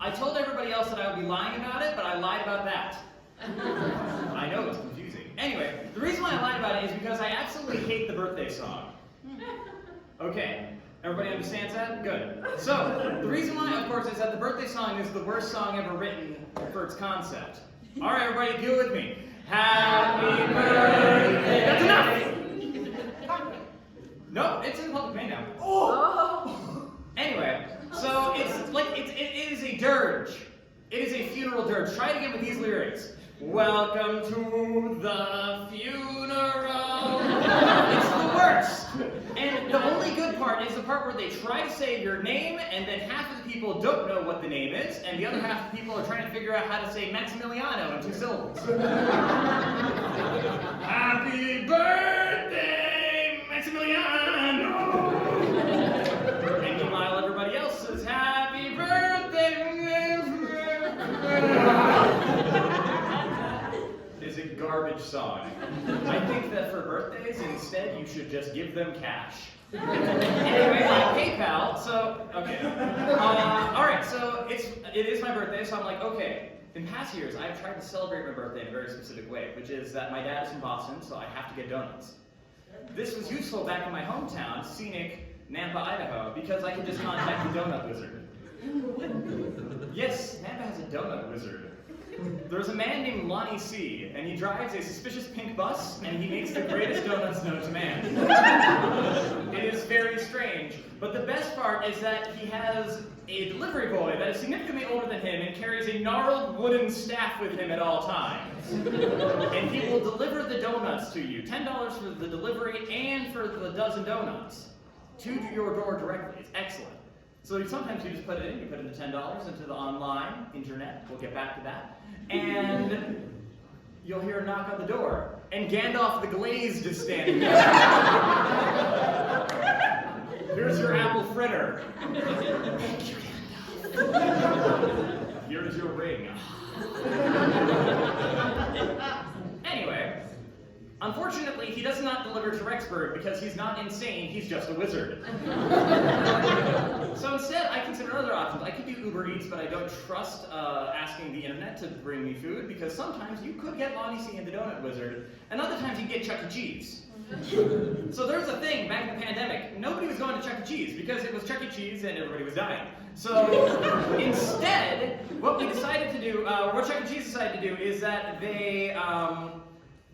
I told everybody else that I would be lying about it, but I lied about that. I know, it's confusing. Anyway, the reason why I lied about it is because I absolutely hate the birthday song. Okay, everybody understands that? Good. So, the reason why, of course, is that the birthday song is the worst song ever written for its concept. Alright, everybody, deal with me. Happy birthday! That's enough! No, it's in the public domain now. Oh! Anyway, so it's like, it is a dirge. It is a funeral dirge. Try it again with these lyrics. Welcome to the funeral. It's the worst. And the only good part is the part where they try to say your name, and then half of the people don't know what the name is, and the other half of the people are trying to figure out how to say Maximiliano in 2 syllables. Happy birthday, Maximiliano! And meanwhile, everybody else says, Happy birthday, Is a garbage song. I think that for birthdays, instead, you should just give them cash. Anyway, like PayPal, so, okay. Alright, so it is my birthday, so I'm like, okay. In past years, I've tried to celebrate my birthday in a very specific way, which is that my dad is from Boston, so I have to get donuts. This was useful back in my hometown, scenic Nampa, Idaho, because I could just contact the donut wizard. Yes, Nampa has a donut wizard. There's a man named Lonnie C, and he drives a suspicious pink bus, and he makes the greatest donuts known to man. It is very strange, but the best part is that he has a delivery boy that is significantly older than him and carries a gnarled wooden staff with him at all times. And he will deliver the donuts to you. $10 for the delivery and for the dozen donuts to your door directly. It's excellent. So sometimes you just put it in, you put in the $10 into the online, internet, we'll get back to that, and you'll hear a knock on the door, and Gandalf the Glazed is standing there. Here's your apple fritter. Thank you, Gandalf. Here's your ring. Anyway, unfortunately, he does not deliver to Rexburg because he's not insane, he's just a wizard. So instead, I consider other options. I could do Uber Eats, but I don't trust asking the internet to bring me food because sometimes you could get Lonnie C and the Donut Wizard, and other times you get Chuck E. Cheese. So there's a thing back in the pandemic, nobody was going to Chuck E. Cheese because it was Chuck E. Cheese and everybody was dying. So instead, what we decided to do, what Chuck E. Cheese decided to do is that they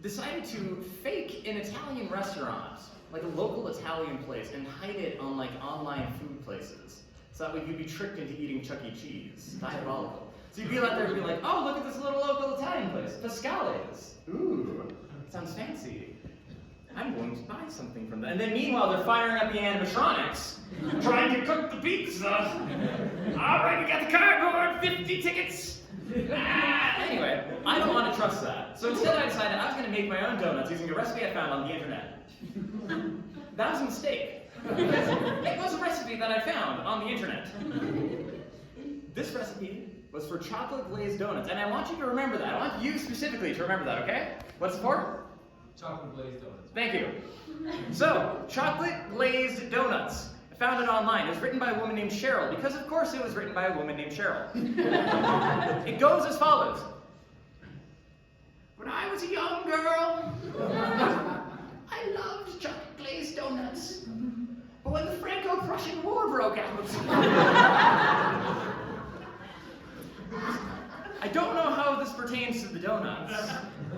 decided to fake an Italian restaurant, like a local Italian place, and hide it on like online food places. So that way you'd be tricked into eating Chuck E. Cheese. Diabolical. So you'd be out there and be like, oh, look at this little local Italian place, Pascale's. Ooh, sounds fancy. I'm going to buy something from that. And then meanwhile, they're firing up the animatronics, trying to cook the pizza. All right, we got the cardboard, 50 tickets. Anyway, I don't want to trust that. So instead I decided I was going to make my own donuts using a recipe I found on the internet. That was a mistake. It was a recipe that I found on the internet. This recipe was for chocolate glazed donuts, and I want you to remember that. I want you specifically to remember that, okay? What's it for? Chocolate glazed donuts. Thank you. So, chocolate glazed donuts. I found it online. It was written by a woman named Cheryl, because of course it was written by a woman named Cheryl. It goes as follows. When I was a young girl, I loved chocolate glazed donuts. But when the Franco-Prussian War broke out, I don't know how this pertains to the donuts,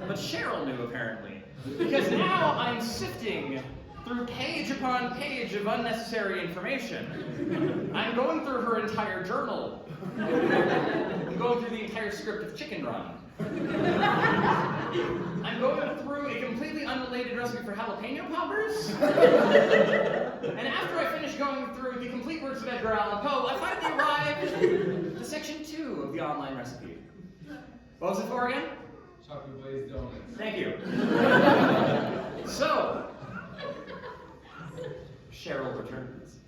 but Cheryl knew apparently. Because now I'm sifting through page upon page of unnecessary information. I'm going through her entire journal. I'm going through the entire script of Chicken Run. I'm going through a completely unrelated recipe for jalapeno poppers. And after I finish going through the complete works of Edgar Allan Poe, I finally arrived to section 2 of the online recipe. What was it for again? Chocolate glazed donuts. Thank you. So, Cheryl returns.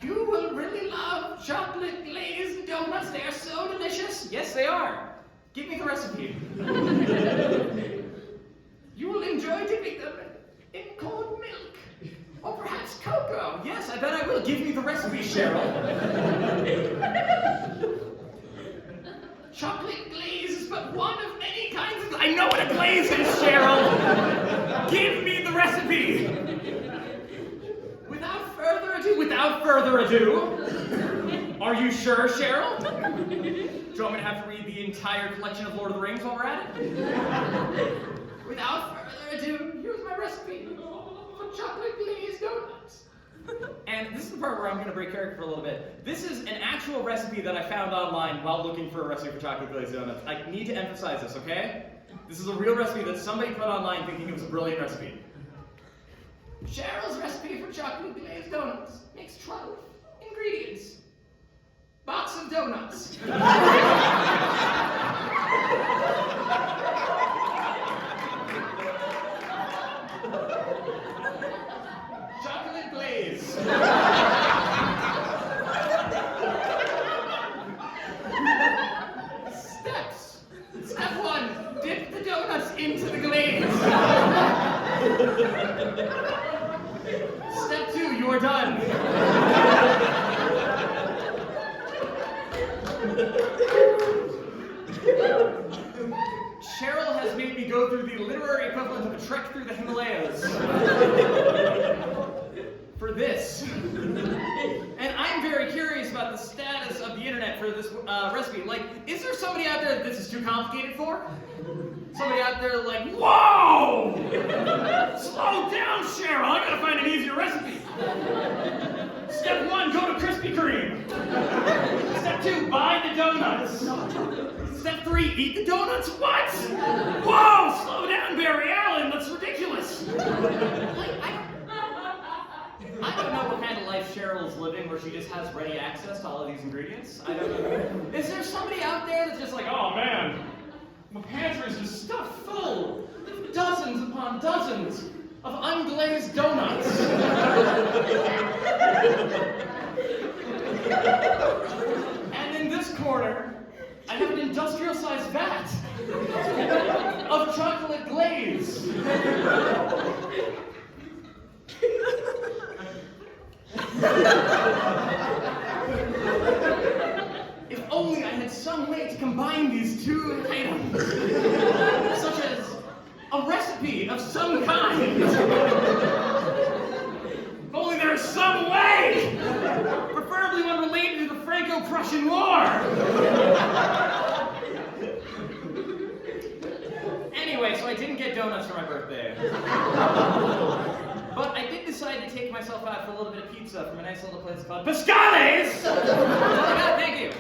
You will really love chocolate glazed donuts. They are so delicious. Yes, they are. Give me the recipe. You will enjoy dipping them in cold milk. Or perhaps cocoa. Yes, I bet I will. Give me the recipe, Cheryl. one of many kinds of... I know what a glaze is, Cheryl! Give me the recipe! Without further ado, are you sure, Cheryl? Do you want me to have to read the entire collection of Lord of the Rings while we're at it? Without further ado, here's my recipe for chocolate glazed donuts. And this is the part where I'm going to break character for a little bit. This is an actual recipe that I found online while looking for a recipe for chocolate glazed donuts. I need to emphasize this, okay? This is a real recipe that somebody put online thinking it was a brilliant recipe. Cheryl's recipe for chocolate glazed donuts makes 12 ingredients. Box of donuts. Chocolate glaze. Steps. Step 1, dip the donuts into the glaze. Step 2, you are done. Cheryl has made me go through the literary equivalent of a trek through the Himalayas for this. And I'm very curious about the status of the internet for this recipe. Like, is there somebody out there that this is too complicated for? Somebody out there like, whoa! Slow down, Cheryl, I gotta find an easier recipe. Step 1, go to Krispy Kreme. Step 2, buy the donuts. Step 3, eat the donuts. What? Whoa, slow down, Barry Allen, that's ridiculous. I don't know what kind of life Cheryl's living where she just has ready access to all of these ingredients. I don't know. Is there somebody out there that's just like, oh man, my pantry is just stuffed full of dozens upon dozens of unglazed donuts. And in this corner, I have an industrial-sized vat of chocolate glaze. If only I had some way to combine these two items, such as a recipe of some kind. If only there is some way, preferably one related to the Franco-Prussian War. Anyway, so I didn't get donuts for my birthday. But I did decide to take myself out for a little bit of pizza from a nice little place called Pascale's! Oh my God, thank you!